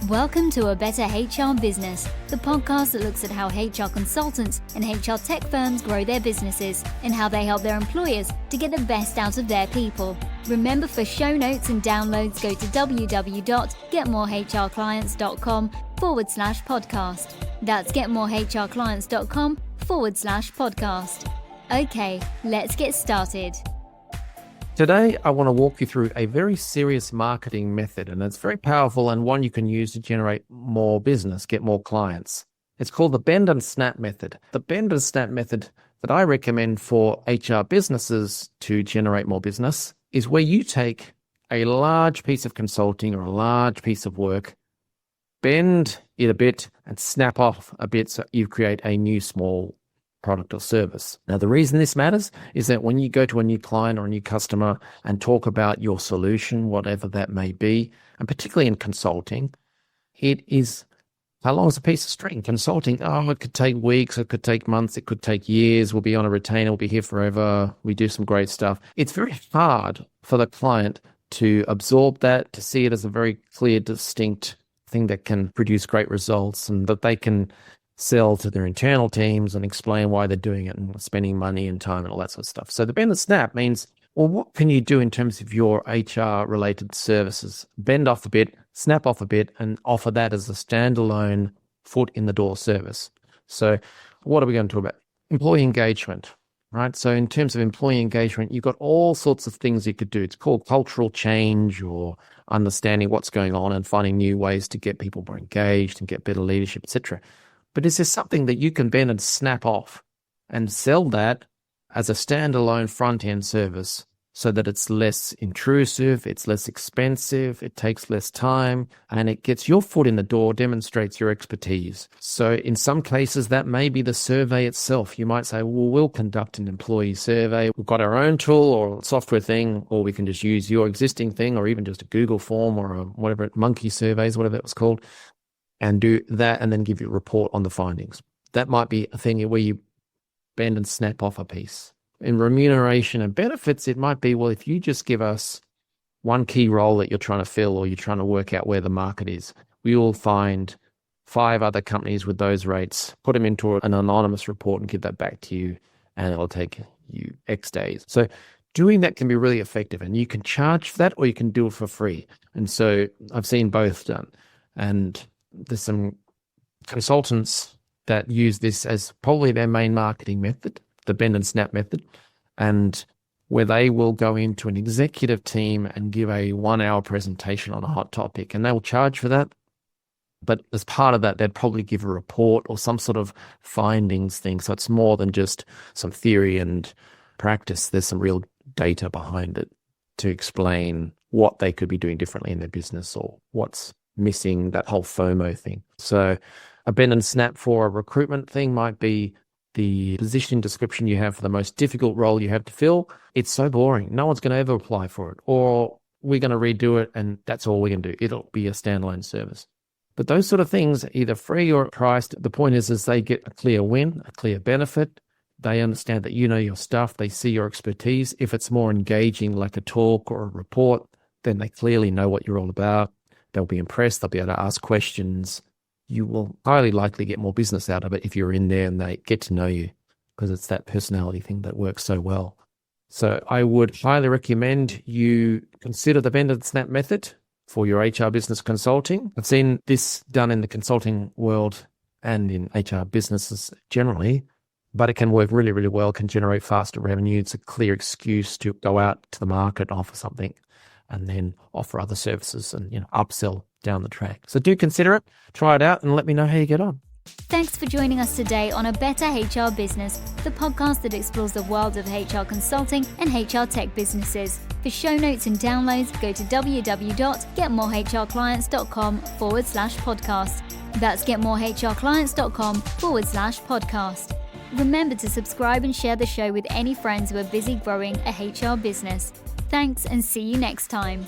Welcome to A Better HR Business, the podcast that looks at how HR consultants and HR tech firms grow their businesses and how they help their employers to get the best out of their people. Remember, for show notes and downloads, go to www.getmorehrclients.com/podcast. That's getmorehrclients.com/podcast. Okay, let's get started. Today, I want to walk you through a very serious marketing method, and it's very powerful and one you can use to generate more business, get more clients. It's called the bend and snap method. The bend and snap method that I recommend for HR businesses to generate more business is where you take a large piece of consulting or a large piece of work, bend it a bit and snap off a bit so you create a new small product or service. Now, the reason this matters is that when you go to a new client or a new customer and talk about your solution, whatever that may be, and particularly in consulting, it is how long is a piece of string? Consulting, it could take weeks, it could take months, it could take years. We'll be on a retainer, we'll be here forever. We do some great stuff. It's very hard for the client to absorb that, to see it as a very clear, distinct thing that can produce great results and that they can sell to their internal teams and explain why they're doing it and spending money and time and all that sort of stuff. So the bend and snap means, well, what can you do in terms of your HR related services? Bend off a bit, snap off a bit, and offer that as a standalone foot in the door service. So what are we going to talk about? Employee engagement, right? So in terms of employee engagement, you've got all sorts of things you could do. It's called cultural change or understanding what's going on and finding new ways to get people more engaged and get better leadership, etc. But is there something that you can bend and snap off and sell that as a standalone front-end service so that it's less intrusive, it's less expensive, it takes less time, and it gets your foot in the door, demonstrates your expertise? So in some cases, that may be the survey itself. You might say, well, we'll conduct an employee survey. We've got our own tool or software thing, or we can just use your existing thing, or even just a Google form or whatever, monkey surveys, whatever it was called, and do that and then give you a report on the findings. That might be a thing where you bend and snap off a piece. In remuneration and benefits, it might be, well, if you just give us one key role that you're trying to fill or you're trying to work out where the market is, we will find 5 other companies with those rates, put them into an anonymous report and give that back to you, and it'll take you X days. So doing that can be really effective, and you can charge for that or you can do it for free. And so I've seen both done. And there's some consultants that use this as probably their main marketing method, the bend and snap method, and where they will go into an executive team and give a 1-hour presentation on a hot topic, and they will charge for that. But as part of that, they'd probably give a report or some sort of findings thing. So it's more than just some theory and practice. There's some real data behind it to explain what they could be doing differently in their business or what's missing, that whole FOMO thing. So a bend and snap for a recruitment thing might be the position description you have for the most difficult role you have to fill. It's so boring. No one's going to ever apply for it. Or we're going to redo it and that's all we can do. It'll be a standalone service. But those sort of things, either free or priced, the point is they get a clear win, a clear benefit. They understand that you know your stuff. They see your expertise. If it's more engaging, like a talk or a report, then they clearly know what you're all about. They'll be impressed. They'll be able to ask questions. You will highly likely get more business out of it if you're in there and they get to know you, because it's that personality thing that works so well. So I would highly recommend you consider the bend and snap method for your HR business consulting. I've seen this done in the consulting world and in HR businesses generally, but it can work really, really well. It can generate faster revenue. It's a clear excuse to go out to the market, offer something, and then offer other services and, upsell down the track. So do consider it, try it out, and let me know how you get on. Thanks for joining us today on A Better HR Business, the podcast that explores the world of HR consulting and HR tech businesses. For show notes and downloads, go to www.getmorehrclients.com/podcast. That's getmorehrclients.com/podcast. Remember to subscribe and share the show with any friends who are busy growing a HR business. Thanks, and see you next time.